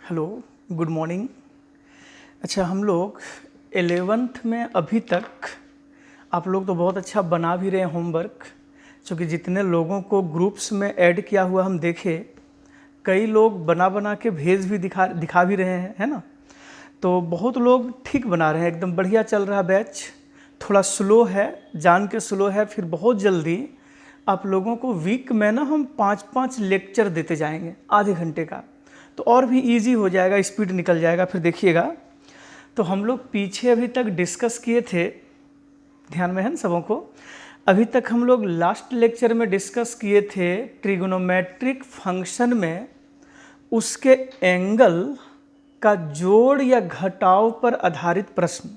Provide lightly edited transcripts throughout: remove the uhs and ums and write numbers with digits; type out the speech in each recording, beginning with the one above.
Hello, good morning. अच्छा, हम लोग 11th में अभी तक आप लोग तो बहुत अच्छा बना भी रहे हैं होमवर्क, क्योंकि जितने लोगों को ग्रुप्स में ऐड किया हुआ हम देखे, कई लोग बना बना के भेज भी दिखा भी रहे हैं, है ना। तो बहुत लोग ठीक बना रहे हैं, एकदम बढ़िया चल रहा बैच। थोड़ा स्लो है, जान के स्लो है, फिर बहुत जल्दी आप लोगों को वीक में ना हम 5-5 लेक्चर देते जाएंगे आधे घंटे का, तो और भी इजी हो जाएगा, स्पीड निकल जाएगा। फिर देखिएगा, तो हम लोग पीछे अभी तक डिस्कस किए थे, ध्यान में है ना सबों को। अभी तक हम लोग लास्ट लेक्चर में डिस्कस किए थे ट्रिगोनोमेट्रिक फंक्शन में उसके एंगल का जोड़ या घटाव पर आधारित प्रश्न।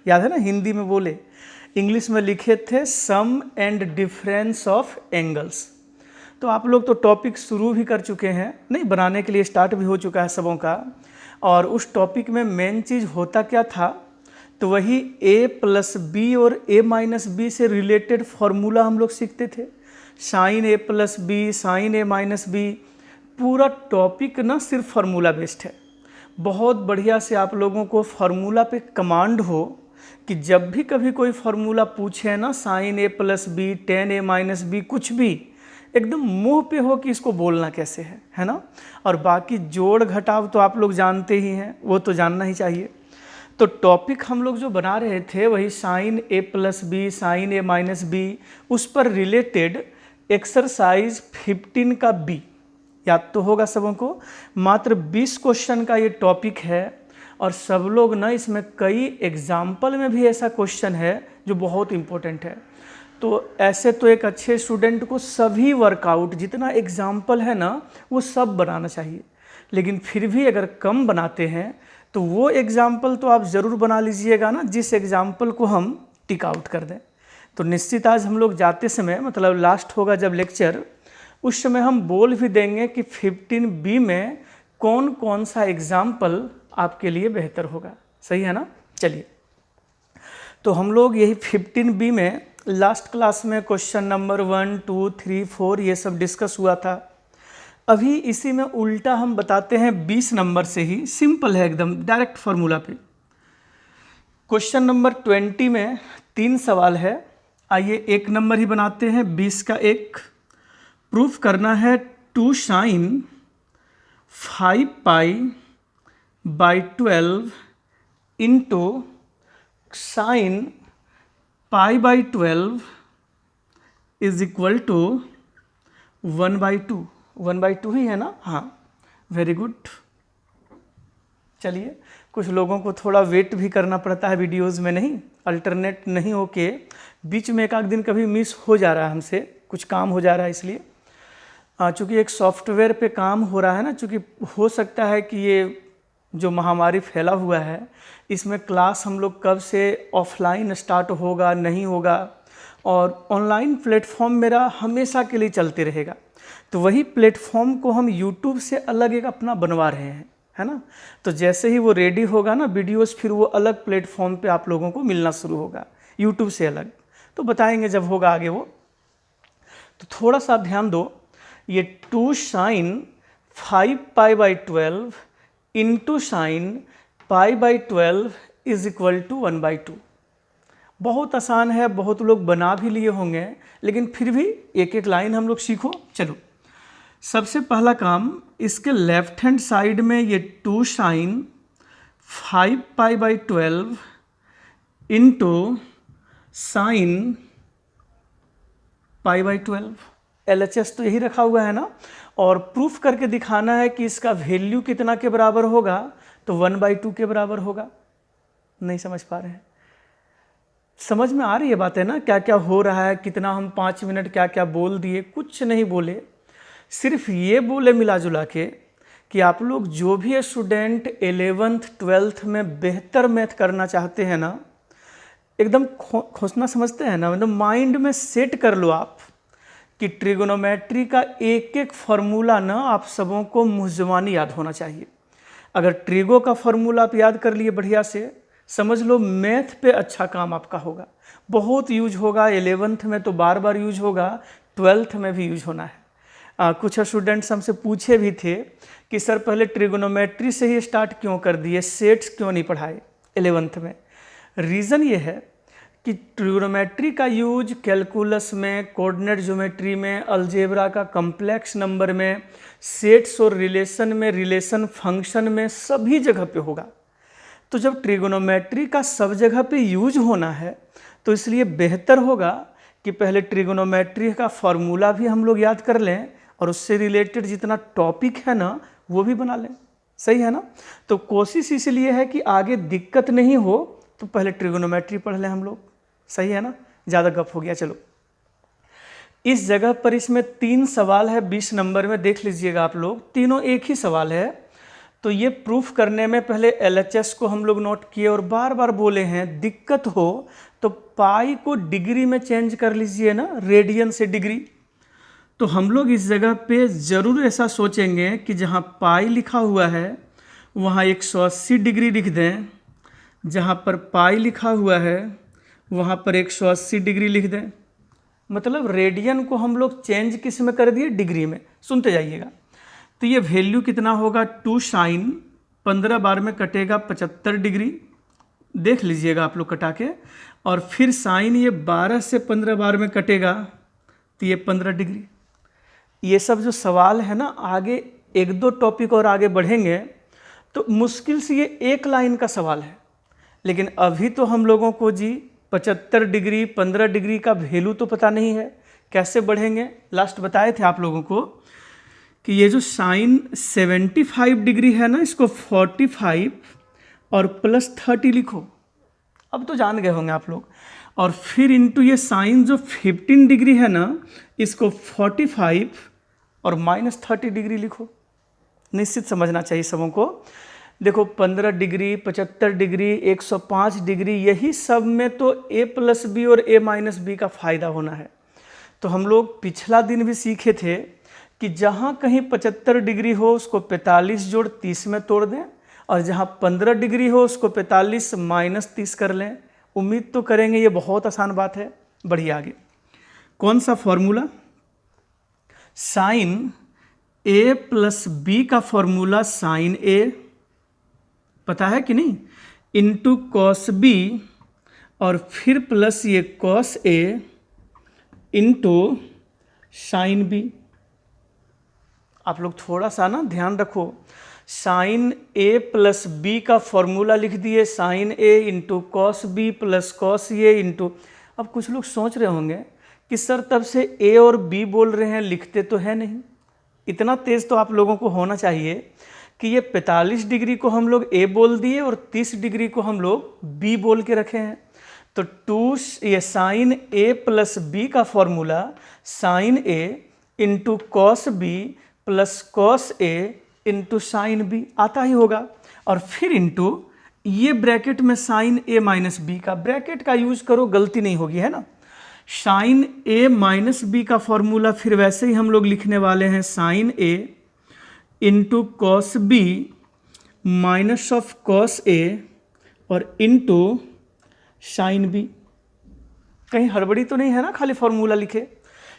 याद है ना, हिंदी में बोले, इंग्लिश में लिखे थे सम एंड डिफरेंस ऑफ एंगल्स। तो आप लोग तो टॉपिक शुरू भी कर चुके हैं, नहीं बनाने के लिए स्टार्ट भी हो चुका है सबों का। और उस टॉपिक में मेन चीज़ होता क्या था, तो वही a+b और a-b से रिलेटेड फार्मूला हम लोग सीखते थे। साइन a+b, साइन a-b, पूरा टॉपिक ना सिर्फ फार्मूला बेस्ड है। बहुत बढ़िया से आप लोगों को फार्मूला पे कमांड हो कि जब भी कभी कोई फार्मूला पूछे ना, साइन a+b, टेन a-b, कुछ भी एकदम मुंह पे हो कि इसको बोलना कैसे है ना। और बाकी जोड़ घटाव तो आप लोग जानते ही हैं, वो तो जानना ही चाहिए। तो टॉपिक हम लोग जो बना रहे थे वही साइन a+b, साइन a-b, उस पर रिलेटेड एक्सरसाइज 15 का b, याद तो होगा सबों को। मात्र 20 क्वेश्चन का ये टॉपिक है, और सब लोग ना इसमें कई एग्जाम्पल में भी ऐसा क्वेश्चन है जो बहुत इम्पोर्टेंट है। तो ऐसे तो एक अच्छे स्टूडेंट को सभी वर्कआउट जितना एग्जाम्पल है ना वो सब बनाना चाहिए, लेकिन फिर भी अगर कम बनाते हैं तो वो एग्जाम्पल तो आप ज़रूर बना लीजिएगा ना, जिस एग्जाम्पल को हम टिक आउट कर दें। तो निश्चित आज हम लोग जाते समय, मतलब लास्ट होगा जब लेक्चर, उस समय हम बोल भी देंगे कि 15B में कौन कौन सा एग्जाम्पल आपके लिए बेहतर होगा। सही है ना। चलिए, तो हम लोग यही 15B में लास्ट क्लास में क्वेश्चन नंबर 1, 2, 3, 4 ये सब डिस्कस हुआ था। अभी इसी में उल्टा हम बताते हैं 20 नंबर से ही, सिंपल है एकदम, डायरेक्ट फार्मूला पे। क्वेश्चन नंबर 20 में 3 सवाल है। आइए एक नंबर ही बनाते हैं, 20 का एक। प्रूफ करना है 2 sin 5π/12 into sine π/12 is equal to 1/2। 1/2 ही है ना। हाँ, वेरी गुड। चलिए, कुछ लोगों को थोड़ा वेट भी करना पड़ता है वीडियोस में, नहीं अल्टरनेट नहीं होके बीच में एक आध दिन कभी मिस हो जा रहा है हमसे, कुछ काम हो जा रहा है इसलिए। चूँकि एक सॉफ्टवेयर पे काम हो रहा है ना, चूँकि हो सकता है कि ये जो महामारी फैला हुआ है इसमें क्लास हम लोग कब से ऑफलाइन स्टार्ट होगा नहीं होगा, और ऑनलाइन प्लेटफॉर्म मेरा हमेशा के लिए चलते रहेगा। तो वही प्लेटफॉर्म को हम यूट्यूब से अलग एक अपना बनवा रहे हैं, है ना। तो जैसे ही वो रेडी होगा ना वीडियोस, फिर वो अलग प्लेटफॉर्म पे आप लोगों को मिलना शुरू होगा, यूट्यूब से अलग। तो बताएंगे जब होगा आगे वो। तो थोड़ा सा ध्यान दो, ये 2 sin 5π/12 into sine π/12 is equal to 1/2। बहुत आसान है, बहुत लोग बना भी लिए होंगे, लेकिन फिर भी एक एक लाइन हम लोग सीखो। चलो, सबसे पहला काम, इसके लेफ्ट हैंड साइड में ये 2 sin 5π/12 इंटू साइन π/12, LHS तो यही रखा हुआ है ना। और प्रूफ करके दिखाना है कि इसका वैल्यू कितना के बराबर होगा, तो 1/2 के बराबर होगा। नहीं समझ पा रहे हैं? समझ में आ रही है बात है ना, क्या क्या हो रहा है, कितना हम 5 मिनट क्या क्या बोल दिए। कुछ नहीं बोले, सिर्फ ये बोले मिला जुला के कि आप लोग जो भी स्टूडेंट 11th 12th में बेहतर मैथ करना चाहते हैं ना, एकदम खोजना समझते हैं ना, मतलब माइंड में सेट कर लो आप कि ट्रिगोनोमेट्री का एक एक फार्मूला ना आप सबों को मुँहज़बानी याद होना चाहिए। अगर ट्रिगो का फार्मूला आप याद कर लिए बढ़िया से, समझ लो मैथ पे अच्छा काम आपका होगा, बहुत यूज होगा। 11th में तो बार बार यूज होगा, 12th में भी यूज होना है। कुछ स्टूडेंट्स हमसे पूछे भी थे कि सर पहले ट्रिगोनोमेट्री से ही स्टार्ट क्यों कर दिए, सेट्स क्यों नहीं पढ़ाए 11th में। रीज़न ये है कि ट्रिगोनोमेट्री का यूज कैलकुलस में, कोऑर्डिनेट ज्योमेट्री में, अलजेब्रा का कॉम्प्लेक्स नंबर में, सेट्स और रिलेशन में, रिलेशन फंक्शन में, सभी जगह पे होगा। तो जब ट्रिगोनोमेट्री का सब जगह पे यूज होना है तो इसलिए बेहतर होगा कि पहले ट्रिगोनोमेट्री का फॉर्मूला भी हम लोग याद कर लें और उससे रिलेटेड जितना टॉपिक है ना वो भी बना लें। सही है ना? तो कोशिश इसलिए है कि आगे दिक्कत नहीं हो तो पहले ट्रिगोनोमेट्री पढ़ लें हम लोग। सही है ना? ज़्यादा गप हो गया। चलो, इस जगह पर इसमें 3 सवाल है 20 नंबर में, देख लीजिएगा आप लोग। तीनों एक ही सवाल है। तो ये प्रूफ करने में पहले LHS को हम लोग नोट किए और बार बार बोले हैं दिक्कत हो तो पाई को डिग्री में चेंज कर लीजिए ना, रेडियन से डिग्री। तो हम लोग इस जगह पे ज़रूर ऐसा सोचेंगे कि जहाँ पाई लिखा हुआ है वहाँ 180 डिग्री लिख दें, जहाँ पर पाई लिखा हुआ है वहाँ पर 180 डिग्री लिख दें। मतलब रेडियन को हम लोग चेंज किस में कर दिए? डिग्री में। सुनते जाइएगा। तो ये वैल्यू कितना होगा? 2 साइन 15 बार में कटेगा 75 डिग्री, देख लीजिएगा आप लोग कटा के। और फिर साइन ये 12 से 15 बार में कटेगा तो ये 15 डिग्री। ये सब जो सवाल है ना, आगे 1-2 टॉपिक और आगे बढ़ेंगे तो मुश्किल से ये एक लाइन का सवाल है। लेकिन अभी तो हम लोगों को जी 75 डिग्री 15 डिग्री का वैल्यू तो पता नहीं है, कैसे बढ़ेंगे? लास्ट बताए थे आप लोगों को कि ये जो साइन 75 डिग्री है ना, इसको 45 और +30 लिखो। अब तो जान गए होंगे आप लोग। और फिर इंटू ये साइन जो 15 डिग्री है ना, इसको 45 और -30 डिग्री लिखो। निश्चित समझना चाहिए सबों को। देखो 15 डिग्री 75 डिग्री 105 डिग्री, यही सब में तो A+B और A-B का फ़ायदा होना है। तो हम लोग पिछला दिन भी सीखे थे कि जहाँ कहीं 75 डिग्री हो उसको 45 जोड़ 30 में तोड़ दें, और जहाँ 15 डिग्री हो उसको 45 - 30 कर लें। उम्मीद तो करेंगे ये बहुत आसान बात है। बढ़िए, आगे कौन सा फॉर्मूला? साइन A+B का फॉर्मूला साइन A, पता है कि नहीं, इंटू कॉस B और फिर प्लस ये cos A into sine B। आप लोग थोड़ा सा ना ध्यान रखो, साइन A+B का फॉर्मूला लिख दिए, sine A into cos B plus cos A into. अब कुछ लोग सोच रहे होंगे कि सर तब से A और B बोल रहे हैं, लिखते तो है नहीं। इतना तेज़ तो आप लोगों को होना चाहिए कि ये 45 डिग्री को हम लोग A बोल दिए और 30 डिग्री को हम लोग B बोल के रखे हैं। तो ये साइन A+B का formula sine A into cos B plus cos A into sine B आता ही होगा। और फिर इंटू ये ब्रैकेट में साइन A-B का, ब्रैकेट का यूज करो, गलती नहीं होगी, है ना। साइन A-B का फॉर्मूला फिर वैसे ही हम लोग लिखने वाले हैं, sine A into cos B minus of cos A और इंटू साइन B। कहीं हड़बड़ी तो नहीं है ना, खाली फॉर्मूला लिखे।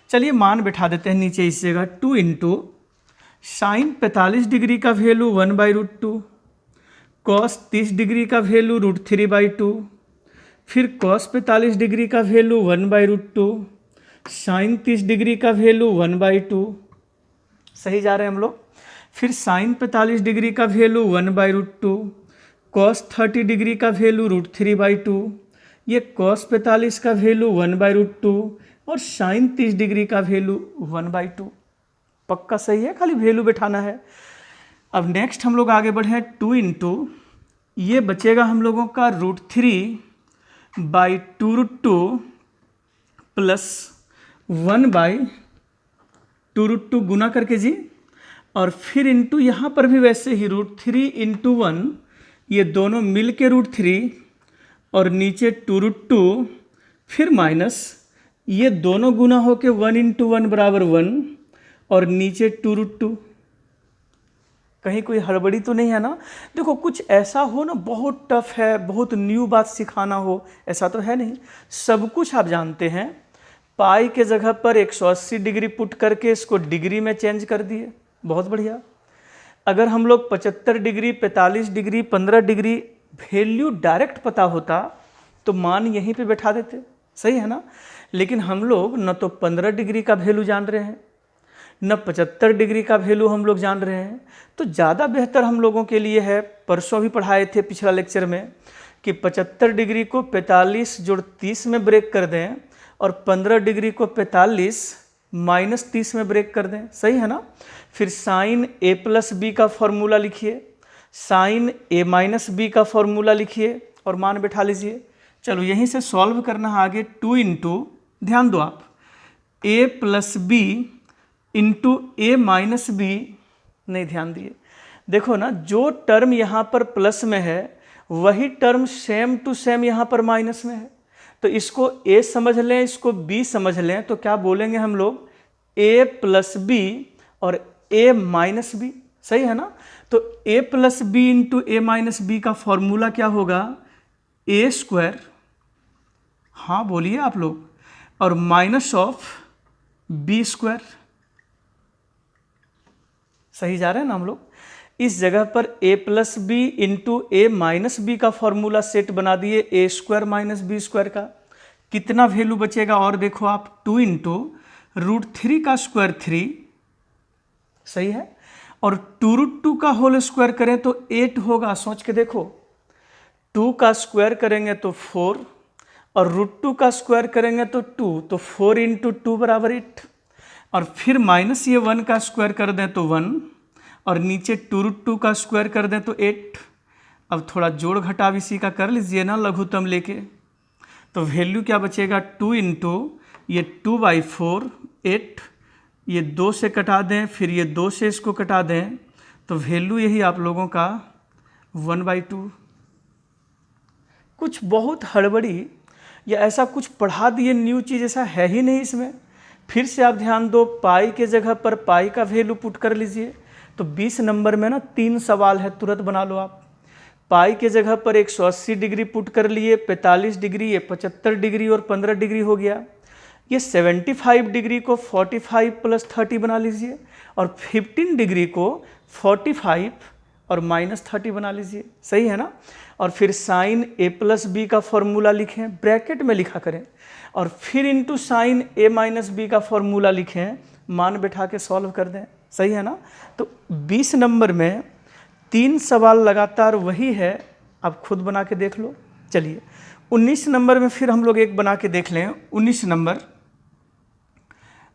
चलिए मान बैठा देते हैं नीचे इस जगह। 2 इंटू साइन 45 डिग्री का वैल्यू 1/√2, कॉस 30 डिग्री का वैल्यू √3/2, फिर कॉस 45 डिग्री का वैल्यू 1/√2, साइन 30 डिग्री का वैल्यू 1/2। सही जा रहे हैं हम लोग। फिर साइन 45 डिग्री का वैल्यू 1/√2, कॉस 30 डिग्री का वैल्यू √3/2, ये कॉस 45 का वैल्यू 1/√2 और साइन 30 डिग्री का वैल्यू 1/2। पक्का सही है, खाली वैल्यू बैठाना है। अब नेक्स्ट हम लोग आगे बढ़े। 2 इंटू ये बचेगा हम लोगों का √3/2√2 प्लस 1/2√2 गुना करके जी, और फिर इंटू यहाँ पर भी वैसे ही √3 × 1, ये दोनों मिल के √3 और नीचे 2√2, फिर माइनस ये दोनों गुना होके 1 × 1 बराबर 1 और नीचे 2√2। कहीं कोई हड़बड़ी तो नहीं है ना। देखो कुछ ऐसा हो ना बहुत टफ है, बहुत न्यू बात सिखाना हो, ऐसा तो है नहीं। सब कुछ आप जानते हैं। पाई के जगह पर 180 डिग्री पुट करके इसको डिग्री में चेंज कर दिए, बहुत बढ़िया। अगर हम लोग 75 degree, 45 degree, 15 degree value direct पता होता तो मान यहीं पे बैठा देते, सही है ना। लेकिन हम लोग न तो 15 डिग्री का वैल्यू जान रहे हैं, न 75 डिग्री का वैल्यू हम लोग जान रहे हैं। तो ज़्यादा बेहतर हम लोगों के लिए है, परसों भी पढ़ाए थे पिछला लेक्चर में, कि 75 डिग्री को 45 जोड़ 30 में ब्रेक कर दें और 15 डिग्री को 45 माइनस 30 में ब्रेक कर दें, सही है ना। फिर साइन ए प्लस बी का फॉर्मूला लिखिए, साइन ए माइनस बी का फॉर्मूला लिखिए और मान बैठा लीजिए। चलो यहीं से सॉल्व करना है आगे। 2 इंटू, ध्यान दो आप, ए plus B into A minus B, नहीं ध्यान दिए। देखो ना, जो टर्म यहाँ पर प्लस में है वही टर्म सेम टू सेम यहाँ पर माइनस में है। तो इसको ए समझ लें, इसको बी समझ लें, तो क्या बोलेंगे हम लोग, ए प्लस बी और ए माइनस बी, सही है ना। तो ए plus B into A minus B का फॉर्मूला क्या होगा, ए स्क्वायर, हाँ बोलिए आप लोग, और माइनस ऑफ बी स्क्वायर, सही जा रहे हैं ना हम लोग। इस जगह पर a plus B into A minus B का फॉर्मूला सेट बना दिए, A square minus B square का। कितना वैल्यू बचेगा और देखो आप, 2 इंटू रूट 3 का स्क्वायर 3, सही है, और 2 रूट 2 का होल स्क्वायर करें तो 8 होगा। सोच के देखो, 2 का स्क्वायर करेंगे तो 4 और रूट 2 का स्क्वायर करेंगे तो 2, तो 4 इंटू 2 बराबर 8, और फिर माइनस ये 1 का स्क्वायर कर दें तो 1, और नीचे 2 रूट 2 का स्क्वायर कर दें तो 8। अब थोड़ा जोड़ घटाव इसी का कर लीजिए ना लघुत्तम लेके, तो वैल्यू क्या बचेगा, 2 इंटू ये 2/4 8, ये 2 से कटा दें, फिर ये 2 से इसको कटा दें, तो वैल्यू यही आप लोगों का 1/2। कुछ बहुत हड़बड़ी या ऐसा कुछ पढ़ा दिए न्यू चीज़ ऐसा है ही नहीं इसमें। फिर से आप ध्यान दो, पाई के जगह पर पाई का वैल्यू पुट कर लीजिए। तो 20 नंबर में ना 3 सवाल है, तुरंत बना लो आप। पाई के जगह पर 180 डिग्री पुट कर लिए, 45 डिग्री, ये 75 डिग्री और 15 डिग्री हो गया। ये 75 डिग्री को 45 प्लस 30 बना लीजिए, और 15 डिग्री को 45 और माइनस 30 बना लीजिए, सही है ना। और फिर साइन ए प्लस बी का फॉर्मूला लिखें, ब्रैकेट में लिखा करें, और फिर into sine A minus B का फॉर्मूला लिखें, मान बैठा के सॉल्व कर दें, सही है ना। तो 20 नंबर में 3 सवाल लगातार वही है, आप खुद बना के देख लो। चलिए 19 नंबर में फिर हम लोग एक बना के देख लें। 19 नंबर,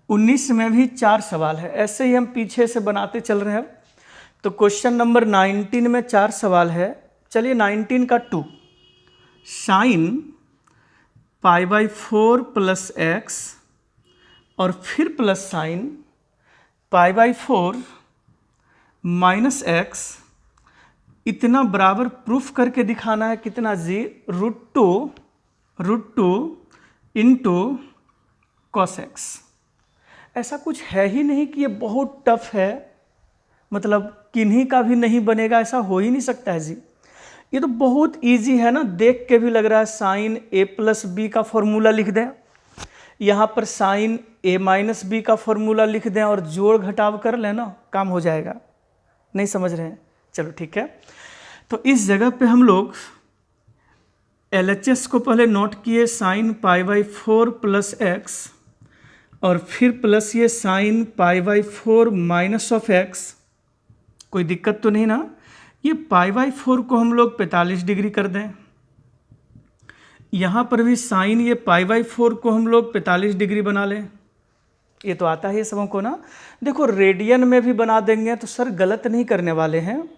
19 में भी 4 सवाल है, ऐसे ही हम पीछे से बनाते चल रहे हैं। तो क्वेश्चन नंबर 19 में 4 सवाल है। चलिए 19 का 2, साइन π/4 प्लस एक्स और फिर प्लस साइन π/4 माइनस एक्स, इतना बराबर प्रूफ करके दिखाना है कितना जी, root two into cos x. ऐसा कुछ है ही नहीं कि ये बहुत टफ है, मतलब किन्हीं का भी नहीं बनेगा, ऐसा हो ही नहीं सकता है जी। ये तो बहुत इजी है ना, देख के भी लग रहा है। साइन ए प्लस बी का फॉर्मूला लिख दें, यहाँ पर साइन ए माइनस बी का फॉर्मूला लिख दें और जोड़ घटाव कर लेना, काम हो जाएगा। नहीं समझ रहे हैं, चलो ठीक है। तो इस जगह पे हम लोग LHS को पहले नोट किए, साइन π/4 प्लस एक्स और फिर प्लस ये साइन π/4 माइनस ऑफ एक्स। कोई दिक्कत तो नहीं ना। ये π/4 को हम लोग 45 डिग्री कर दें, यहाँ पर भी साइन ये π/4 को हम लोग 45 डिग्री बना लें। ये तो आता है सबों को ना। देखो रेडियन में भी बना देंगे तो सर गलत नहीं करने वाले हैं,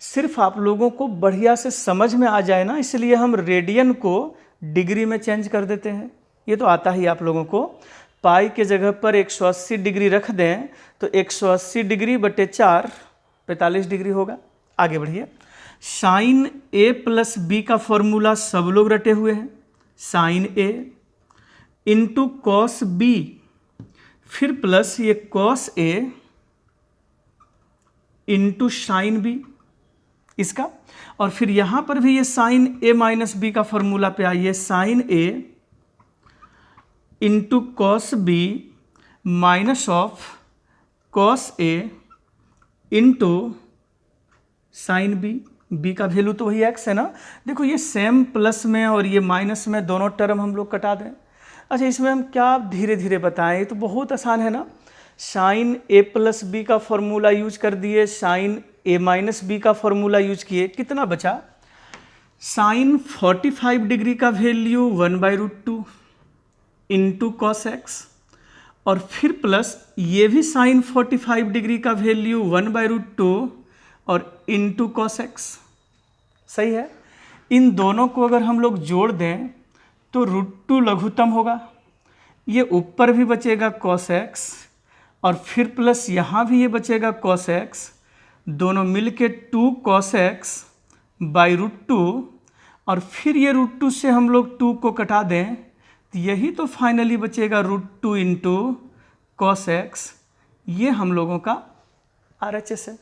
सिर्फ आप लोगों को बढ़िया से समझ में आ जाए ना, इसलिए हम रेडियन को डिग्री में चेंज कर देते हैं। ये तो आता ही आप लोगों को। पाई के जगह पर 180 डिग्री रख दें तो 180 डिग्री बटे 4 45 डिग्री होगा। आगे बढ़िए। साइन ए प्लस बी का फॉर्मूला सब लोग रटे हुए हैं, साइन ए इंटू कॉस बी, फिर प्लस ये कॉस ए इंटू साइन बी इसका, और फिर यहाँ पर भी ये साइन ए माइनस बी का फॉर्मूला पे आइए, sine A into cos B minus of cos A into sine B. B का वैल्यू तो वही एक्स है ना। देखो ये सेम प्लस में और ये माइनस में दोनों टर्म हम लोग कटा दें। अच्छा इसमें हम क्या धीरे धीरे बताएं, ये तो बहुत आसान है ना। साइन ए प्लस बी का फॉर्मूला यूज कर दिए, साइन ए माइनस बी का फॉर्मूला यूज किए, कितना बचा? साइन 45 डिग्री का वैल्यू 1/√2 इंटू कॉस एक्स, और फिर प्लस ये भी साइन 45 डिग्री का वैल्यू 1/√2 और इंटू कॉस एक्स। सही है। इन दोनों को अगर हम लोग जोड़ दें तो √2 लघुत्तम होगा, ये ऊपर भी बचेगा cos x और फिर प्लस यहाँ भी ये बचेगा cos x, दोनों मिलके 2 cos x बाई √2, और फिर ये √2 से हम लोग 2 को कटा दें तो यही तो फाइनली बचेगा √2 इंटू कॉस एक्स। ये हम लोगों का RHS है।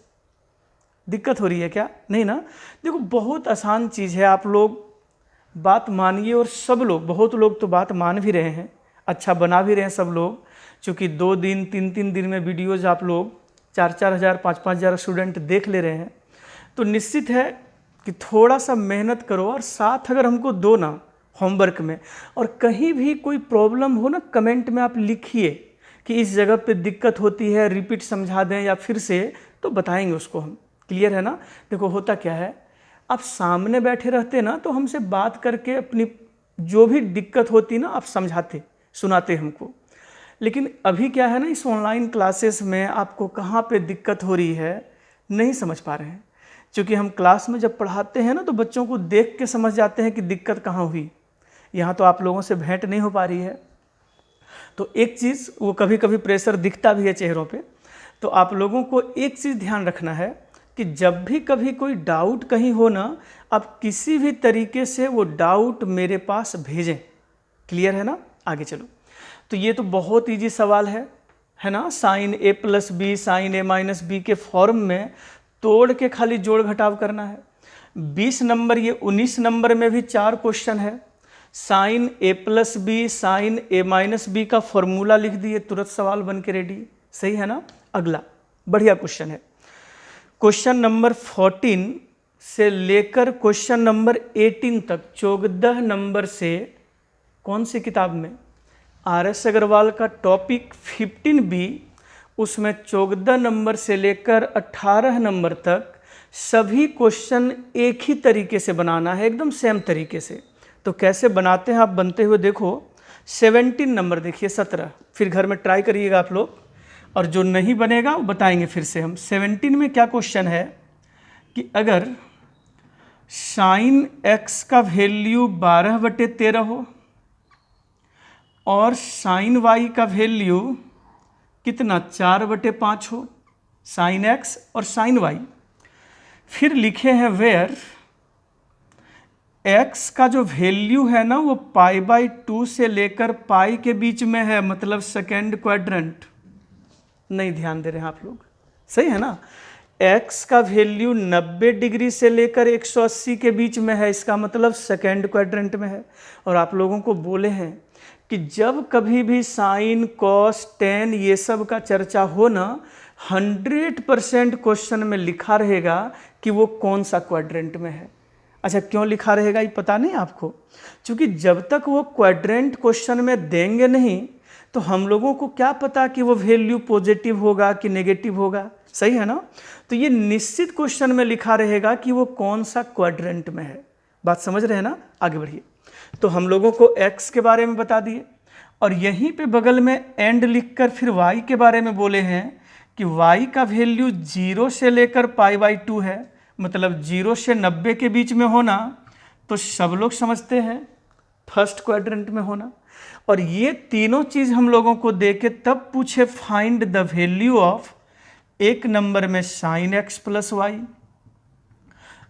दिक्कत हो रही है क्या? नहीं ना। देखो बहुत आसान चीज़ है, आप लोग बात मानिए, और सब लोग, बहुत लोग तो बात मान भी रहे हैं, अच्छा बना भी रहे हैं सब लोग, क्योंकि 2 दिन 3 दिन में वीडियोज़ आप लोग 4-4 हज़ार 5-5 हज़ार स्टूडेंट देख ले रहे हैं। तो निश्चित है कि थोड़ा सा मेहनत करो, और साथ अगर हमको दो ना होमवर्क में, और कहीं भी कोई प्रॉब्लम हो ना कमेंट में आप लिखिए कि इस जगह पे दिक्कत होती है, रिपीट समझा दें या फिर से, तो बताएंगे उसको हम। क्लियर है ना। देखो होता क्या है, आप सामने बैठे रहते ना तो हमसे बात करके अपनी जो भी दिक्कत होती ना आप समझाते सुनाते हमको, लेकिन अभी क्या है ना, इस ऑनलाइन क्लासेस में आपको कहाँ पे दिक्कत हो रही है नहीं समझ पा रहे हैं, क्योंकि हम क्लास में जब पढ़ाते हैं ना तो बच्चों को देख के समझ जाते हैं कि दिक्कत कहाँ हुई। यहाँ तो आप लोगों से भेंट नहीं हो पा रही है, तो एक चीज़ वो कभी कभी प्रेशर दिखता भी है चेहरों पे। तो आप लोगों को एक चीज़ ध्यान रखना है कि जब भी कभी कोई डाउट कहीं हो ना, आप किसी भी तरीके से वो डाउट मेरे पास भेजें। क्लियर है ना। आगे चलो। तो ये तो बहुत ईजी सवाल है ना। Sign A plus B sign A minus B के फॉर्म में तोड़ के खाली जोड़ घटाव करना है। 20 नंबर, ये 19 नंबर में भी 4 क्वेश्चन है। Sign A plus B sign A minus B का फॉर्मूला लिख दिए, तुरंत सवाल बन के रेडी। सही है ना। अगला बढ़िया क्वेश्चन है, क्वेश्चन नंबर 14 से लेकर क्वेश्चन नंबर 18 तक 14 नंबर से कौन सी किताब में? RS अग्रवाल का टॉपिक 15B, उसमें 14 नंबर से लेकर 18 नंबर तक सभी क्वेश्चन एक ही तरीके से बनाना है, एकदम सेम तरीके से। तो कैसे बनाते हैं आप बनते हुए देखो। 17 नंबर देखिए, 17 फिर घर में ट्राई करिएगा आप लोग, और जो नहीं बनेगा वो बताएंगे फिर से हम। 17 में क्या क्वेश्चन है कि अगर साइन x का वैल्यू 12/13 हो और साइन y का वैल्यू कितना 4/5 हो, साइन x और साइन y, फिर लिखे हैं वेयर x का जो वैल्यू है ना वो π/2 से लेकर पाई के बीच में है, मतलब सेकेंड क्वाड्रेंट। नहीं ध्यान दे रहे हैं आप लोग। सही है ना। x का वैल्यू 90 डिग्री से लेकर 180 के बीच में है, इसका मतलब सेकेंड क्वाड्रेंट में है। और आप लोगों को बोले हैं कि जब कभी भी साइन कॉस टेन ये सब का चर्चा हो ना, 100% क्वेश्चन में लिखा रहेगा कि वो कौन सा क्वाड्रेंट में है। अच्छा क्यों लिखा रहेगा ये पता नहीं आपको? क्योंकि जब तक वो क्वाड्रेंट क्वेश्चन में देंगे नहीं तो हम लोगों को क्या पता कि वो वैल्यू पॉजिटिव होगा कि नेगेटिव होगा। सही है ना। तो ये निश्चित क्वेश्चन में लिखा रहेगा कि वो कौन सा क्वाड्रेंट में है। बात समझ रहे हैं ना। आगे बढ़िए। तो हम लोगों को x के बारे में बता दिए, और यहीं पे बगल में एंड लिखकर फिर y के बारे में बोले हैं कि y का वैल्यू 0 से लेकर π/2 है, मतलब 0 से 90 के बीच में होना, तो सब लोग समझते हैं फर्स्ट क्वाड्रेंट में होना। और ये तीनों चीज़ हम लोगों को दे के तब पूछे find the value of, 1 number में sine x plus y,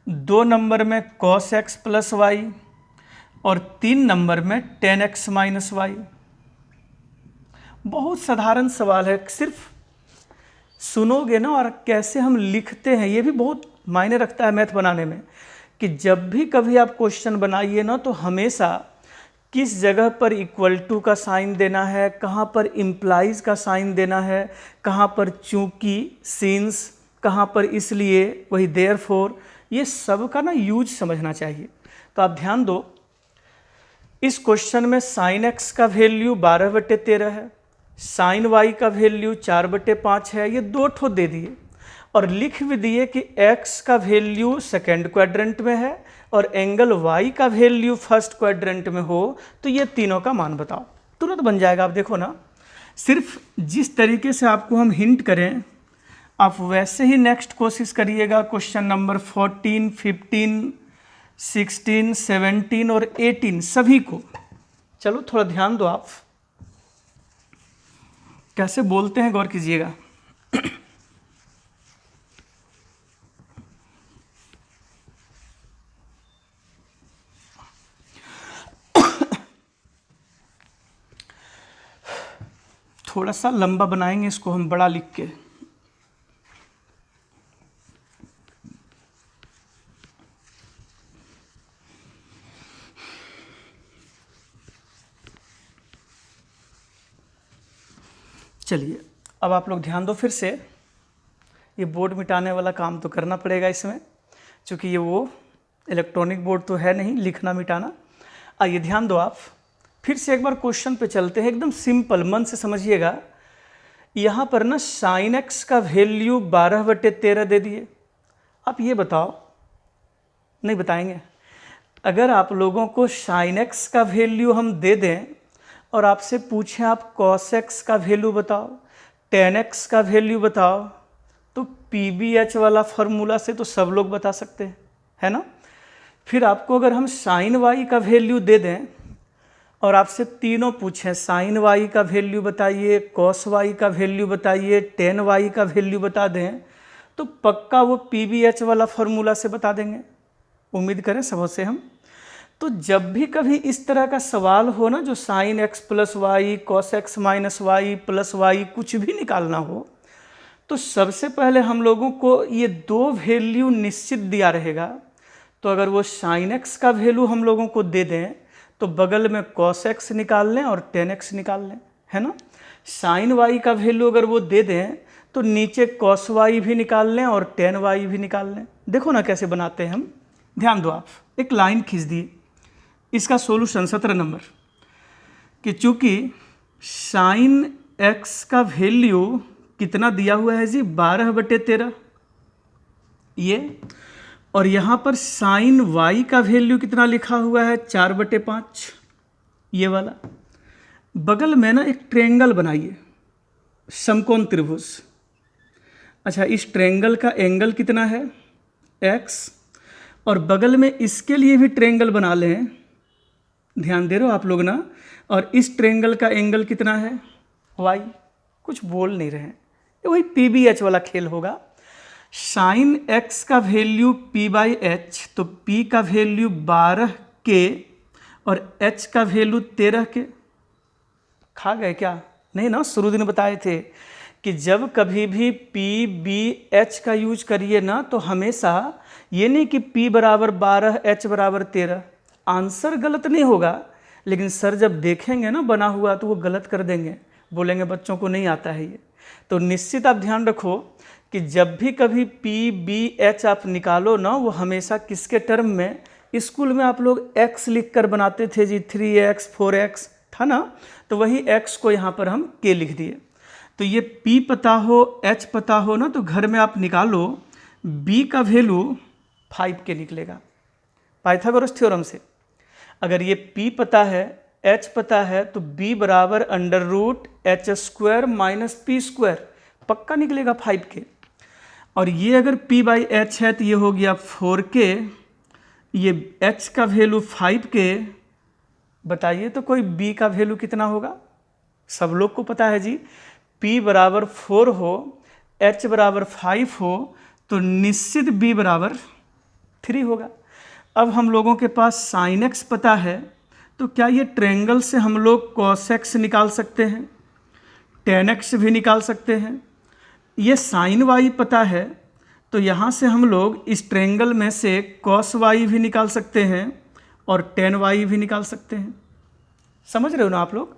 2 number में कॉस x प्लस वाई, और 3 नंबर में टेन एक्स माइनस वाई। बहुत साधारण सवाल है, सिर्फ सुनोगे ना और कैसे हम लिखते हैं ये भी बहुत मायने रखता है मैथ बनाने में। कि जब भी कभी आप क्वेश्चन बनाइए ना तो हमेशा किस जगह पर इक्वल टू का साइन देना है, कहाँ पर इम्प्लाइज का साइन देना है, कहाँ पर चूंकि, सिंस, कहाँ पर इसलिए, वही देयरफॉर, ये सब का ना यूज समझना चाहिए। तो आप ध्यान दो, इस क्वेश्चन में साइन एक्स का वैल्यू 12/13 है, साइन वाई का वैल्यू 4/5 है, ये 2 ठो दे दिए और लिख भी दिए कि x का वैल्यू सेकेंड क्वाड्रेंट में है और एंगल y का वैल्यू फर्स्ट क्वाड्रेंट में हो, तो ये तीनों का मान बताओ। तुरंत बन जाएगा। आप देखो ना, सिर्फ जिस तरीके से आपको हम हिंट करें आप वैसे ही नेक्स्ट कोशिश करिएगा। क्वेश्चन नंबर 14, 15, 16, 17 और 18 सभी को। चलो थोड़ा ध्यान दो, आप कैसे बोलते हैं गौर कीजिएगा। थोड़ा सा लंबा बनाएंगे इसको हम, बड़ा लिख के। चलिए अब आप लोग ध्यान दो फिर से, ये बोर्ड मिटाने वाला काम तो करना पड़ेगा इसमें, क्योंकि ये वो इलेक्ट्रॉनिक बोर्ड तो है नहीं लिखना मिटाना। आइए ध्यान दो, आप फिर से एक बार क्वेश्चन पे चलते हैं। एकदम सिंपल, मन से समझिएगा। यहाँ पर ना साइन एक्स का वैल्यू 12/13 दे दिए। आप ये बताओ, नहीं बताएंगे? अगर आप लोगों को साइन एक्स का वैल्यू हम दे दें और आपसे पूछें आप कॉस एक्स का वैल्यू बताओ, टेन एक्स का वैल्यू बताओ, तो PBH वाला फार्मूला से तो सब लोग बता सकते हैं, है ना। फिर आपको अगर हम साइन वाई का वैल्यू दे दें और आपसे तीनों पूछें साइन वाई का वैल्यू बताइए, कॉस वाई का वैल्यू बताइए, टेन वाई का वैल्यू बता दें, तो पक्का वो PBH वाला फार्मूला से बता देंगे। उम्मीद करें सबसे हम। तो जब भी कभी इस तरह का सवाल हो ना, जो sine X plus Y, cos X minus Y plus Y कुछ भी निकालना हो, तो सबसे पहले हम लोगों को ये 2 वैल्यू निश्चित दिया रहेगा। तो अगर वो साइन एक्स का वैल्यू हम लोगों को दे दें तो बगल में कॉस एक्स निकाल लें और टेन एक्स निकाल लें, है ना। साइन वाई का वैल्यू अगर वो दे दें तो नीचे कॉस वाई भी निकाल लें और टेन वाई भी निकाल लें। देखो ना कैसे बनाते हैं हम, ध्यान दो। आप एक लाइन खींच दिए, इसका सोल्यूशन 17 नंबर, कि चूंकि साइन एक्स का वैल्यू कितना दिया हुआ है जी, 12/13 ये, और यहाँ पर साइन वाई का वैल्यू कितना लिखा हुआ है, 4/5 ये वाला। बगल में ना एक ट्रायंगल बनाइए, समकोण त्रिभुज। अच्छा, इस ट्रायंगल का एंगल कितना है, x, और बगल में इसके लिए भी ट्रायंगल बना लें। ध्यान दे रहे हो आप लोग ना। और इस ट्रायंगल का एंगल कितना है, y। कुछ बोल नहीं रहे हैं, ये वही PBH वाला खेल होगा। साइन x का वैल्यू P/H, तो P का वैल्यू 12 के और H का वैल्यू 13 के। खा गए क्या? नहीं ना, शुरू दिन बताए थे कि जब कभी भी PBH का यूज करिए ना, तो हमेशा ये नहीं कि P = 12 H = 13। आंसर गलत नहीं होगा, लेकिन सर जब देखेंगे ना बना हुआ तो वो गलत कर देंगे, बोलेंगे बच्चों को नहीं आता है ये। तो निश्चित आप ध्यान रखो कि जब भी कभी PBH आप निकालो ना, वो हमेशा किसके टर्म में, स्कूल में आप लोग x लिख कर बनाते थे जी, 3x 4x था ना, तो वही x को यहाँ पर हम k लिख दिए। तो ये P पता हो, H पता हो ना, तो घर में आप निकालो, B का वैल्यू 5k निकलेगा पाइथागोरस थ्योरम से। अगर ये P पता है, H पता है, तो B = √h² - p², पक्का निकलेगा 5k। और ये अगर P/H है तो ये हो गया 4k, ये H का वैल्यू 5k। बताइए तो कोई B का वैल्यू कितना होगा? सब लोग को पता है जी, P = 4 हो, H = 5 हो, तो निश्चित B = 3 होगा। अब हम लोगों के पास साइन एक्स पता है, तो क्या ये ट्रायंगल से हम लोग कॉस एक्स निकाल सकते हैं, टेन एक्स भी निकाल सकते हैं। ये साइन वाई पता है, तो यहाँ से हम लोग इस ट्रायंगल में से कॉस वाई भी निकाल सकते हैं और टेन वाई भी निकाल सकते हैं। समझ रहे हो ना आप लोग।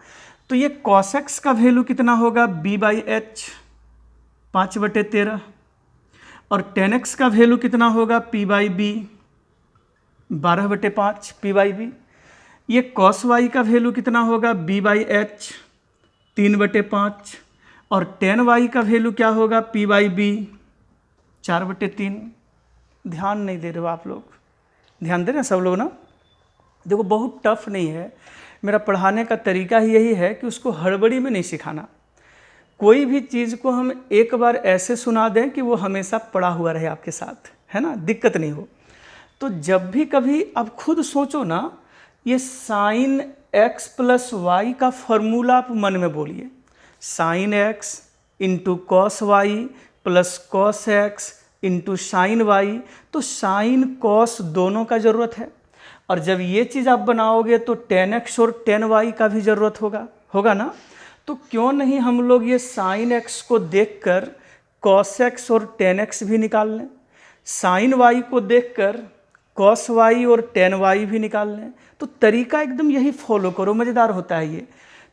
तो ये cos x का वैल्यू कितना होगा, b/h 5/13, और tan x का वैल्यू कितना होगा, p/b 12/5 p/b। ये cos y का वैल्यू कितना होगा, b/h 3/5, और tan y का वैल्यू क्या होगा, p/b 4/3। ध्यान नहीं दे रहे हो आप लोग, ध्यान दे रहे हैं सब लोग ना। देखो बहुत टफ नहीं है, मेरा पढ़ाने का तरीका ही यही है कि उसको हड़बड़ी में नहीं सिखाना। कोई भी चीज़ को हम एक बार ऐसे सुना दें कि वो हमेशा पड़ा हुआ रहे आपके साथ, है ना, दिक्कत नहीं हो। तो जब भी कभी आप खुद सोचो ना, ये साइन x प्लस वाई का फॉर्मूला आप मन में बोलिए, sine x into cos Y plus cos X into sine Y. तो साइन कॉस दोनों का ज़रूरत है, और जब ये चीज़ आप बनाओगे तो टेन एक्स और टेन वाई का भी ज़रूरत होगा ना। तो क्यों नहीं हम लोग ये साइन एक्स को देखकर कॉस एक्स और टेन एक्स भी निकाल लें, साइन वाई को देखकर कॉस वाई और टेन वाई भी निकाल लें। तो तरीका एकदम यही फॉलो करो, मज़ेदार होता है ये।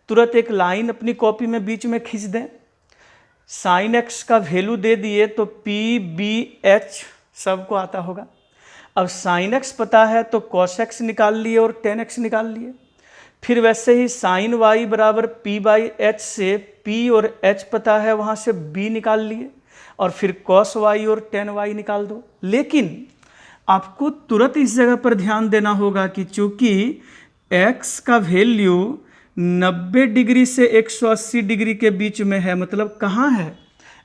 तुरंत एक लाइन अपनी कॉपी में बीच में खींच दें, साइन एक्स का वैल्यू दे दिए तो p/b/h सबको आता होगा। अब साइन एक्स पता है तो कॉस एक्स निकाल लिए और टेन एक्स निकाल लिए। फिर वैसे ही साइन वाई बराबर p/h से p और h पता है, वहाँ से b निकाल लिए, और फिर कॉस वाई और टेन वाई निकाल दो। लेकिन आपको तुरंत इस जगह पर ध्यान देना होगा कि चूंकि x का वैल्यू 90 डिग्री से 180 डिग्री के बीच में है, मतलब कहाँ है,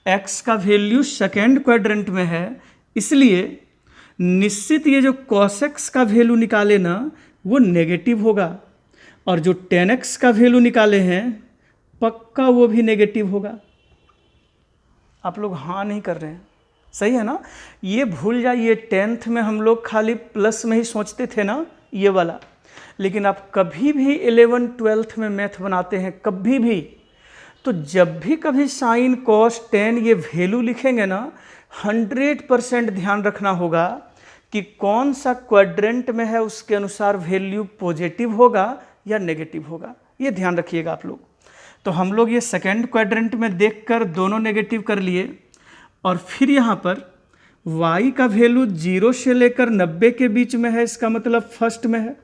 x का वैल्यू सेकेंड क्वाड्रेंट में है, इसलिए निश्चित ये जो cos x का वैल्यू निकाले ना वो नेगेटिव होगा, और जो tan x का वैल्यू निकाले हैं पक्का वो भी नेगेटिव होगा। आप लोग हाँ नहीं कर रहे हैं, सही है ना। ये भूल जाइए, 10th में हम लोग खाली प्लस में ही सोचते थे ना ये वाला, लेकिन आप कभी भी 11 12th में मैथ बनाते हैं कभी भी, तो जब भी कभी साइन कॉस टेन ये वैल्यू लिखेंगे ना 100% ध्यान रखना होगा कि कौन सा क्वाड्रेंट में है, उसके अनुसार वैल्यू पॉजिटिव होगा या नेगेटिव होगा, ये ध्यान रखिएगा आप लोग। तो हम लोग ये सेकेंड क्वाड्रेंट में देखकर दोनों नेगेटिव कर लिए, और फिर यहाँ पर y का वैल्यू 0 से लेकर 90 के बीच में है, इसका मतलब फर्स्ट में है।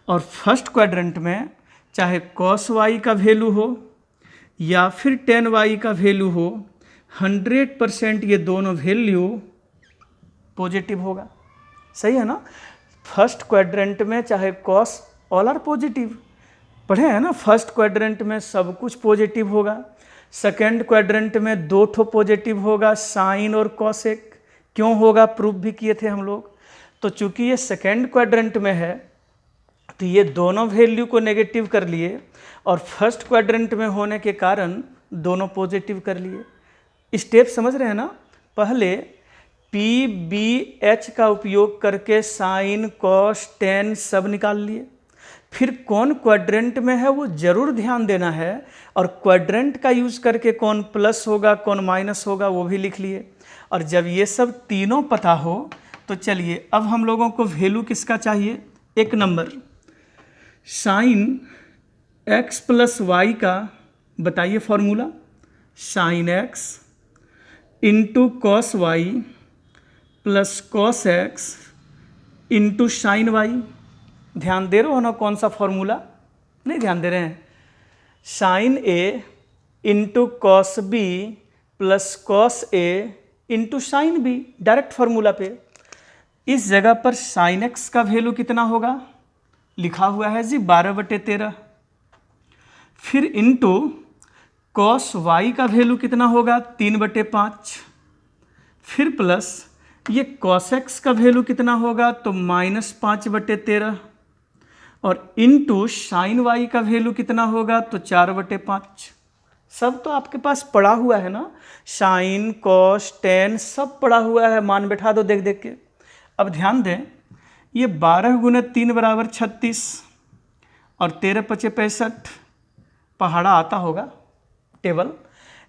और फर्स्ट क्वाड्रेंट में चाहे cos y का वैल्यू हो या फिर tan y का वैल्यू हो, 100% ये दोनों वैल्यू पॉजिटिव होगा, सही है ना। फर्स्ट क्वाड्रेंट में चाहे cos ऑल आर पॉजिटिव, पढ़े हैं ना, फर्स्ट क्वाड्रेंट में सब कुछ पॉजिटिव होगा, सेकेंड क्वाड्रेंट में 2 ठो पॉजिटिव होगा, साइन और कॉसेक। क्यों होगा, प्रूफ भी किए थे हम लोग। तो चूंकि ये सेकेंड क्वाड्रेंट में है तो ये दोनों वैल्यू को नेगेटिव कर लिए, और फर्स्ट क्वाड्रेंट में होने के कारण दोनों पॉजिटिव कर लिए। स्टेप समझ रहे हैं ना। पहले p/b/h का उपयोग करके साइन कॉस टेन सब निकाल लिए, फिर कौन क्वाड्रेंट में है वो जरूर ध्यान देना है, और क्वाड्रेंट का यूज करके कौन प्लस होगा कौन माइनस होगा वो भी लिख लिए। और जब ये सब तीनों पता हो तो चलिए अब हम लोगों को वैल्यू किसका चाहिए, एक number sine x plus Y का बताइए formula, sine x into cos Y plus cos X into sine Y. ध्यान दे रहे हो ना कौन सा फॉर्मूला, नहीं ध्यान दे रहे हैं, साइन ए into cos b plus cos ए into sine b, direct formula पे। इस जगह पर साइन एक्स का वैल्यू कितना होगा, लिखा हुआ है जी 12/13, फिर इंटू कॉस वाई का वैल्यू कितना होगा 3/5, फिर प्लस ये कॉस एक्स का वैल्यू कितना होगा तो -5/13, और इंटू साइन वाई का वैल्यू कितना होगा तो 4/5। सब तो आपके पास पड़ा हुआ है ना, साइन कॉस टेन सब पड़ा हुआ है, मान बैठा दो देख देख के। अब ध्यान दें, ये 12 × 3 = 36, और 13×5 = 65, पहाड़ा आता होगा टेबल।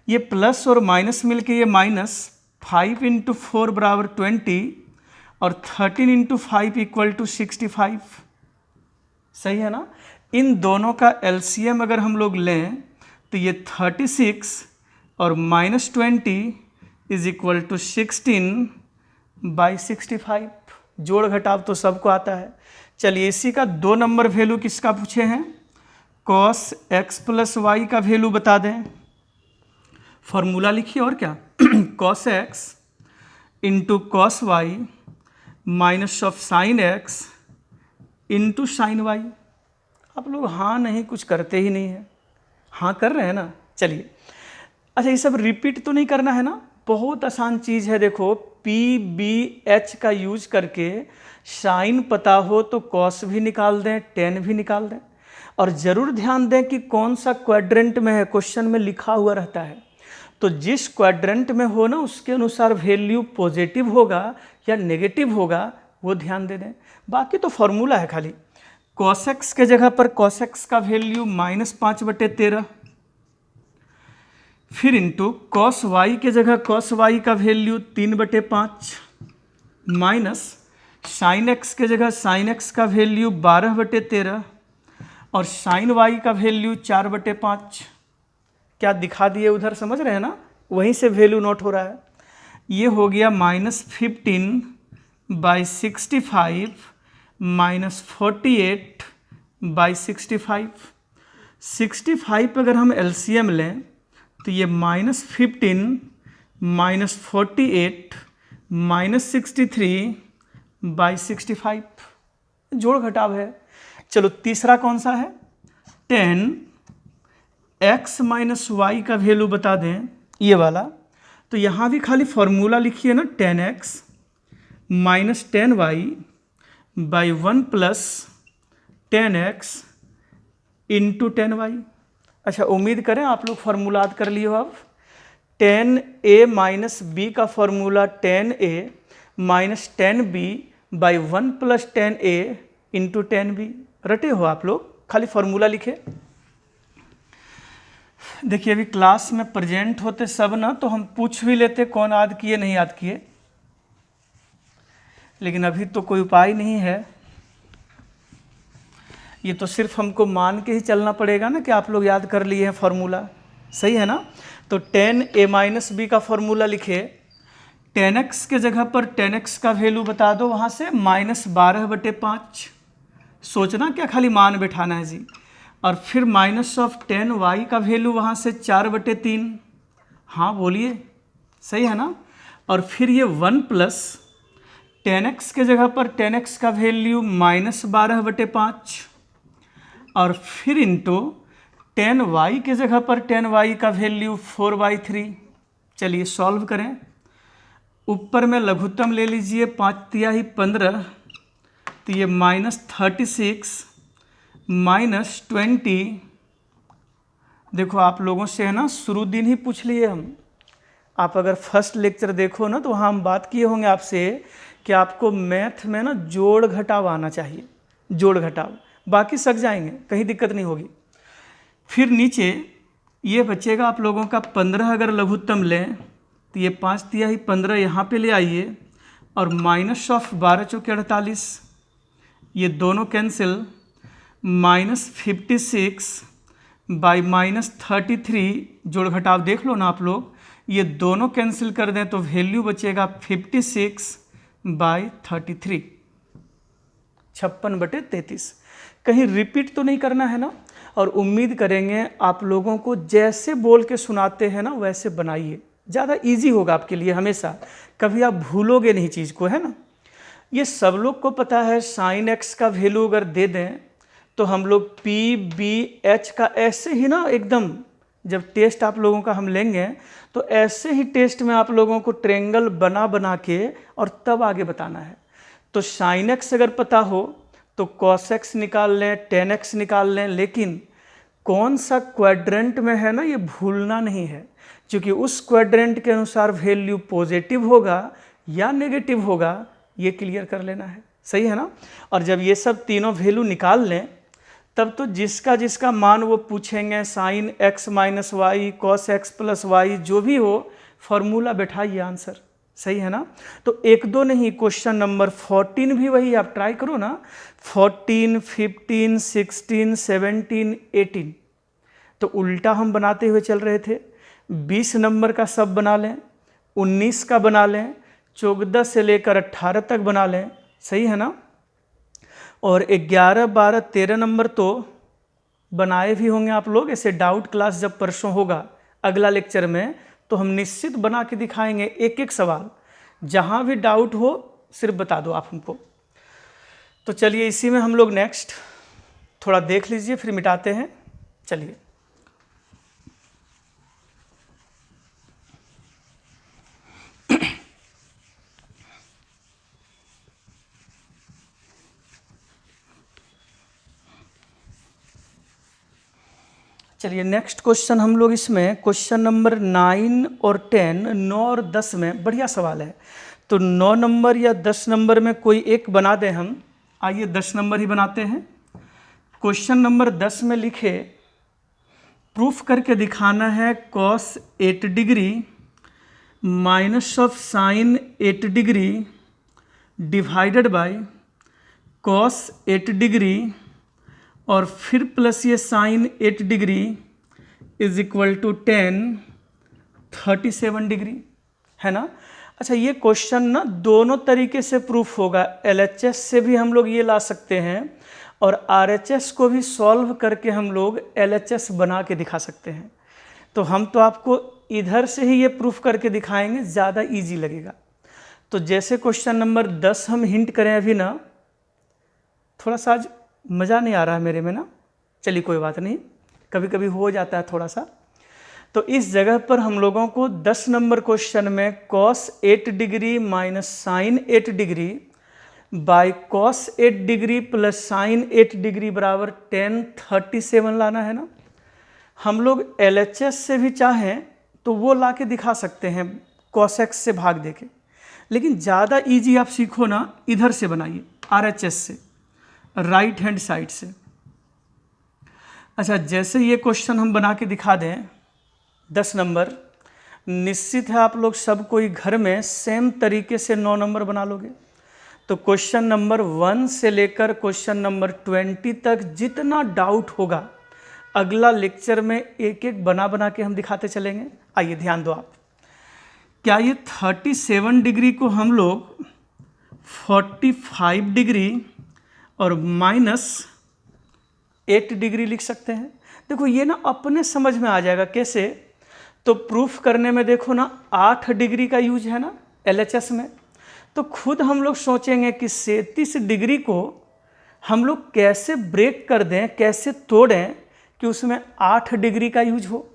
ये प्लस और माइनस मिलके ये -5 × 4 = 20, और 13 × 5 = 65, सही है ना। इन दोनों का एलसीएम अगर हम लोग लें तो ये 36 और -20 इज इक्वल टू 16/65। जोड़ घटाव तो सबको आता है। चलिए इसी का 2 नंबर वैल्यू किसका पूछे हैं, cos x प्लस वाई का वैल्यू बता दें। फॉर्मूला लिखिए और क्या cos x into cos y minus of sine x into sine y. आप लोग हाँ नहीं कुछ करते ही नहीं है, हाँ कर रहे हैं ना। चलिए अच्छा ये सब रिपीट तो नहीं करना है ना, बहुत आसान चीज़ है। देखो PBH का यूज करके साइन पता हो तो कॉस भी निकाल दें, टेन भी निकाल दें। और ज़रूर ध्यान दें कि कौन सा क्वाड्रेंट में है, क्वेश्चन में लिखा हुआ रहता है। तो जिस क्वाड्रेंट में हो ना उसके अनुसार वैल्यू पॉजिटिव होगा या नेगेटिव होगा वो ध्यान दे दें। बाकी तो फॉर्मूला है खाली। cos x के जगह पर cos x का वैल्यू -5/13, फिर इंटू cos y के जगह cos y का वैल्यू 3/5 माइनस साइन x के जगह साइन x का वैल्यू 12/13 और साइन y का वैल्यू 4/5। क्या दिखा दिए उधर, समझ रहे हैं ना, वहीं से वैल्यू नोट हो रहा है। ये हो गया -15/65 -48/65। 65 अगर हम एलसीएम लें तो ये -15 -48 -63/65 जोड़ घटाव है। चलो तीसरा कौन सा है, 10x माइनस वाई का वैल्यू बता दें, ये वाला। तो यहाँ भी खाली फॉर्मूला लिखिए ना, 10x minus 10y by 1 plus 10x into 10y। अच्छा उम्मीद करें आप लोग फॉर्मूला याद कर लिए हो। अब 10a माइनस बी का formula 10a minus 10b by 1 plus 10a into 10b। रटे हो आप लोग, खाली फॉर्मूला लिखे। देखिए अभी क्लास में प्रेजेंट होते सब ना तो हम पूछ भी लेते कौन याद किए नहीं याद किए, लेकिन अभी तो कोई उपाय नहीं है। ये तो सिर्फ हमको मान के ही चलना पड़ेगा ना कि आप लोग याद कर लिए हैं फॉर्मूला, सही है ना। तो 10a माइनस बी का फॉर्मूला लिखे, 10x के जगह पर 10x का वैल्यू बता दो, वहाँ से -12/5। सोचना क्या, खाली मान बैठाना है जी। और फिर माइनस ऑफ 10y का वैल्यू वहाँ से 4/3। हाँ बोलिए, सही है ना। और फिर ये 1 प्लस 10x के जगह पर 10x का वैल्यू -12/5 और फिर इंटू 10y के जगह पर 10y का वैल्यू 4/3। चलिए सॉल्व करें। ऊपर में लघुत्तम ले लीजिए, 5 तिहाई 15, तो ये -36 -20। देखो आप लोगों से है ना शुरू दिन ही पूछ लिए हम। आप अगर फर्स्ट लेक्चर देखो ना तो वहाँ हम बात किए होंगे आपसे कि आपको मैथ में ना जोड़ घटाव आना चाहिए, जोड़ घटाव, बाकी सक जाएंगे, कहीं दिक्कत नहीं होगी। फिर नीचे ये बचेगा आप लोगों का 15, अगर लघुत्तम लें तो ये 5 तिहाई 15 यहाँ पे ले आइए और माइनस ऑफ 12 चौके 48, ये दोनों कैंसिल, -56 बाई -33। जोड़ घटाव देख लो ना आप लोग, ये दोनों कैंसिल कर दें तो वैल्यू बचेगा 56/33, 56/33। कहीं रिपीट तो नहीं करना है ना। और उम्मीद करेंगे आप लोगों को जैसे बोल के सुनाते हैं ना वैसे बनाइए, ज़्यादा इजी होगा आपके लिए हमेशा, कभी आप भूलोगे नहीं चीज़ को, है ना। ये सब लोग को पता है, साइन एक्स का वैल्यू अगर दे दें तो हम लोग PBH का ऐसे ही ना एकदम, जब टेस्ट आप लोगों का हम लेंगे तो ऐसे ही टेस्ट में आप लोगों को ट्रेंगल बना बना के और तब आगे बताना है। तो साइन एक्स अगर पता हो तो कॉस एक्स निकाल लें, 10x निकाल लें, लेकिन कौन सा क्वाड्रेंट में है ना ये भूलना नहीं है, क्योंकि उस क्वाड्रेंट के अनुसार वैल्यू पॉजिटिव होगा या नेगेटिव होगा, ये क्लियर कर लेना है, सही है ना। और जब ये सब तीनों वैल्यू निकाल लें तब तो जिसका जिसका मान वो पूछेंगे, sine x minus y, cos x plus y, जो भी हो फॉर्मूला बैठाइए आंसर, सही है ना। तो एक दो नहीं, क्वेश्चन नंबर 14 भी वही, आप ट्राई करो ना। 14, 15, 16, 17, 18 तो उल्टा हम बनाते हुए चल रहे थे। 20 नंबर का सब बना लें, 19 का बना लें, 14 से लेकर 18 तक बना लें, सही है ना। और 11, 12, 13 नंबर तो बनाए भी होंगे आप लोग। ऐसे डाउट क्लास जब परसों होगा अगला लेक्चर में, तो हम निश्चित बना के दिखाएंगे एक एक सवाल। जहाँ भी डाउट हो सिर्फ बता दो आप हमको। तो चलिए इसी में हम लोग नेक्स्ट थोड़ा देख लीजिए, फिर मिटाते हैं। चलिए चलिए नेक्स्ट क्वेश्चन हम लोग इसमें क्वेश्चन नंबर 9 और 10, 9 और 10 में बढ़िया सवाल है। तो 9 नंबर या 10 नंबर में कोई एक बना दें हम। आइए 10 नंबर ही बनाते हैं। क्वेश्चन नंबर 10 में लिखे, प्रूफ करके दिखाना है cos 8 degree minus of sine 8 degree divided by cos 8 degree और फिर प्लस ये sine 8 degree is equal to 10 37 degree, है ना। अच्छा ये क्वेश्चन ना दोनों तरीके से प्रूफ होगा। LHS से भी हम लोग ये ला सकते हैं और RHS को भी सॉल्व करके हम लोग LHS बना के दिखा सकते हैं। तो हम तो आपको इधर से ही ये प्रूफ करके दिखाएंगे, ज़्यादा इजी लगेगा। तो जैसे क्वेश्चन नंबर 10 हम हिंट करें अभी ना, थोड़ा सा आज मज़ा नहीं आ रहा है मेरे में ना, चलिए कोई बात नहीं, कभी कभी हो जाता है थोड़ा सा। तो इस जगह पर हम लोगों को 10 नंबर क्वेश्चन में cos 8 degree minus sine 8 degree by cos 8 degree plus sine 8 degree बराबर 10 37 लाना है ना। हम लोग LHS से भी चाहें तो वो ला के दिखा सकते हैं cos x से भाग दे के, लेकिन ज़्यादा इजी आप सीखो ना इधर से बनाइए, RHS से, राइट हैंड साइड से। अच्छा जैसे ये क्वेश्चन हम बना के दिखा दें 10 नंबर, निश्चित है आप लोग सब कोई घर में सेम तरीके से 9 नंबर बना लोगे। तो क्वेश्चन नंबर 1 से लेकर क्वेश्चन नंबर 20 तक जितना डाउट होगा अगला लेक्चर में एक एक बना बना के हम दिखाते चलेंगे। आइए ध्यान दो आप, क्या ये 37 डिग्री को हम लोग 45 डिग्री और माइनस 8 डिग्री लिख सकते हैं? देखो ये ना अपने समझ में आ जाएगा कैसे। तो प्रूफ करने में देखो ना 8 डिग्री का यूज है ना LHS में, तो खुद हम लोग सोचेंगे कि 37 डिग्री को हम लोग कैसे ब्रेक कर दें, कैसे तोड़ें कि उसमें 8 डिग्री का यूज हो।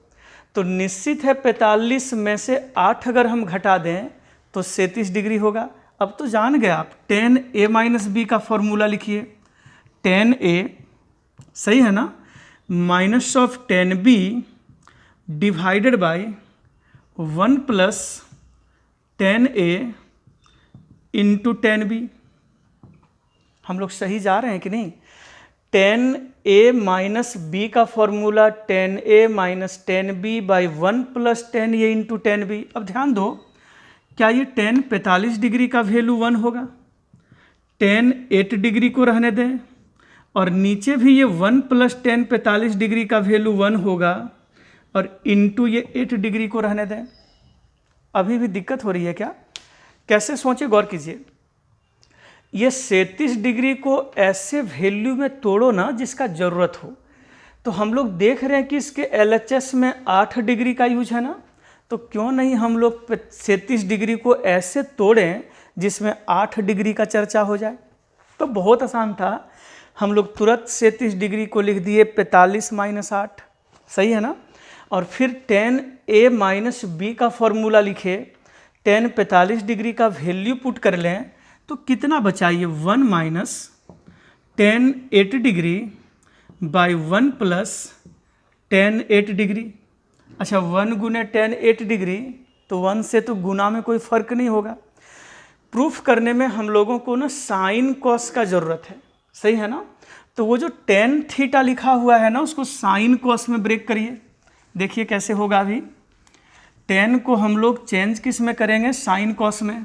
तो निश्चित है 45 में से 8 अगर हम घटा दें तो 37 डिग्री होगा। अब तो जान गए आप, 10a माइनस बी का फॉर्मूला लिखिए, 10a सही है ना, minus of 10b divided by 1 plus 10a into 10b। हम लोग सही जा रहे हैं कि नहीं? 10a माइनस बी का formula 10a minus 10b by 1 plus 10a into 10b। अब ध्यान दो, क्या ये 10 45 डिग्री का वैल्यू 1 होगा? 10 8 डिग्री को रहने दें और नीचे भी ये 1 प्लस 10 45 डिग्री का वैल्यू 1 होगा और इंटू ये 8 डिग्री को रहने दें। अभी भी दिक्कत हो रही है क्या? कैसे सोचे, गौर कीजिए। ये 37 डिग्री को ऐसे वैल्यू में तोड़ो ना जिसका ज़रूरत हो। तो हम लोग देख रहे हैं कि इसके LHS में 8 डिग्री का यूज है ना, तो क्यों नहीं हम लोग 37 डिग्री को ऐसे तोड़ें जिसमें 8 डिग्री का चर्चा हो जाए। तो बहुत आसान था, हम लोग तुरंत 37 डिग्री को लिख दिए 45 माइनस 8, सही है ना। और फिर 10a माइनस बी का फॉर्मूला लिखे, 10 45 डिग्री का वैल्यू पुट कर लें तो कितना बचा ये 1 minus 10 8 degree by 1 plus 10 8 degree. अच्छा 1 गुने 10 8 डिग्री, तो 1 से तो गुना में कोई फ़र्क नहीं होगा। प्रूफ करने में हम लोगों को ना साइन कॉस का ज़रूरत है, सही है ना। तो वो जो टेन थीटा लिखा हुआ है ना उसको साइन कॉस में ब्रेक करिए, देखिए कैसे होगा। अभी 10 को हम लोग चेंज किस में करेंगे, साइन कॉस में।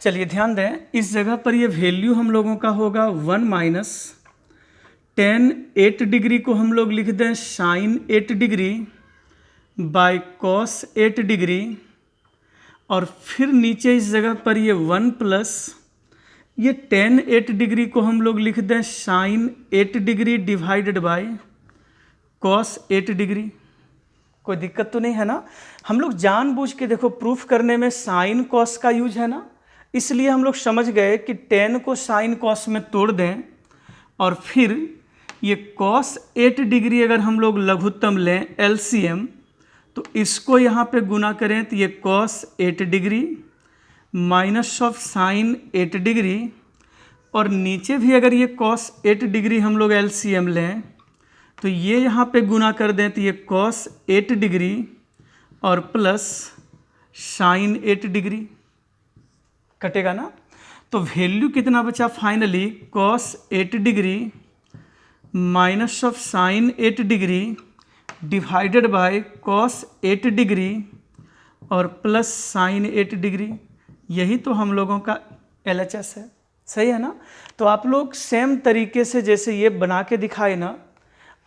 चलिए ध्यान दें, इस जगह पर ये वैल्यू हम लोगों का होगा 1 माइनस 10 8 डिग्री को हम लोग लिख दें sine 8 degree by cos 8 degree, और फिर नीचे इस जगह पर ये 1 प्लस ये 10 8 डिग्री को हम लोग लिख दें sine 8 degree divided by cos 8 degree. कोई दिक्कत तो नहीं है ना। हम लोग जानबूझ के देखो प्रूफ करने में साइन कॉस का यूज है ना, इसलिए हम लोग समझ गए कि 10 को साइन कॉस में तोड़ दें, और फिर ये कॉस 8 डिग्री अगर हम लोग लघुत्तम लें एलसीएम, तो इसको यहाँ पे गुना करें तो ये cos 8 degree minus of sine 8 degree, और नीचे भी अगर ये कॉस 8 डिग्री हम लोग एलसीएम लें तो ये यहाँ पे गुना कर दें तो ये कॉस 8 डिग्री और प्लस साइन 8 डिग्री कटेगा ना। तो वैल्यू कितना बचा finally, cos 8 degree minus of sine 8 degree divided by cos 8 degree और प्लस साइन 8 डिग्री। यही तो हम लोगों का LHS है, सही है ना। तो आप लोग सेम तरीके से जैसे ये बना के दिखाए ना,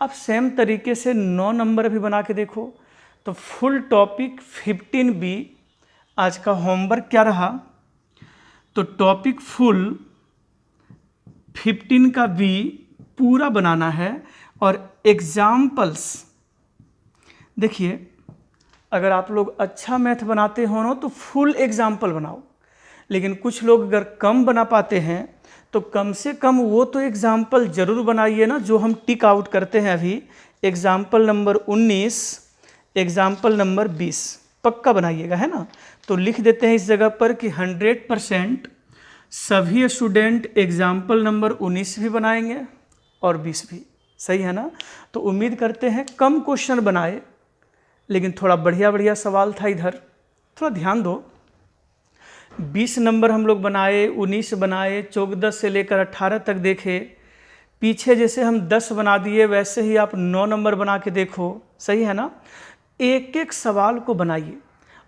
अब सेम तरीके से 9 नंबर भी बना के देखो। तो फुल टॉपिक 15B आज का होमवर्क क्या रहा, तो टॉपिक फुल 15 का B पूरा बनाना है, और एग्जाम्पल्स देखिए, अगर आप लोग अच्छा मैथ बनाते हो ना तो फुल एग्जाम्पल बनाओ, लेकिन कुछ लोग अगर कम बना पाते हैं तो कम से कम वो तो एग्जाम्पल ज़रूर बनाइए ना जो हम टिक आउट करते हैं अभी। एग्जाम्पल नंबर 19, एग्जाम्पल नंबर 20 पक्का बनाइएगा, है ना। तो लिख देते हैं इस जगह पर कि 100% सभी स्टूडेंट एग्जाम्पल नंबर 19 भी बनाएंगे और 20 भी, सही है ना। तो उम्मीद करते हैं कम क्वेश्चन बनाए, लेकिन थोड़ा बढ़िया बढ़िया सवाल था इधर, थोड़ा ध्यान दो। 20 नंबर हम लोग बनाए, 19 बनाए, 14 से लेकर 18 तक देखे। पीछे जैसे हम 10 बना दिए वैसे ही आप 9 नंबर बना के देखो, सही है ना। एक एक सवाल को बनाइए,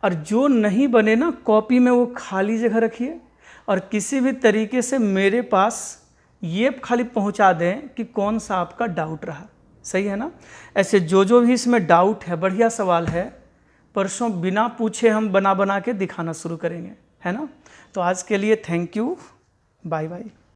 और जो नहीं बने ना कॉपी में वो खाली जगह रखिए, और किसी भी तरीके से मेरे पास ये खाली पहुंचा दें कि कौन सा आपका डाउट रहा, सही है ना। ऐसे जो भी इसमें डाउट है, बढ़िया सवाल है, परसों बिना पूछे हम बना बना के दिखाना शुरू करेंगे, है ना। तो आज के लिए थैंक यू, बाय बाय।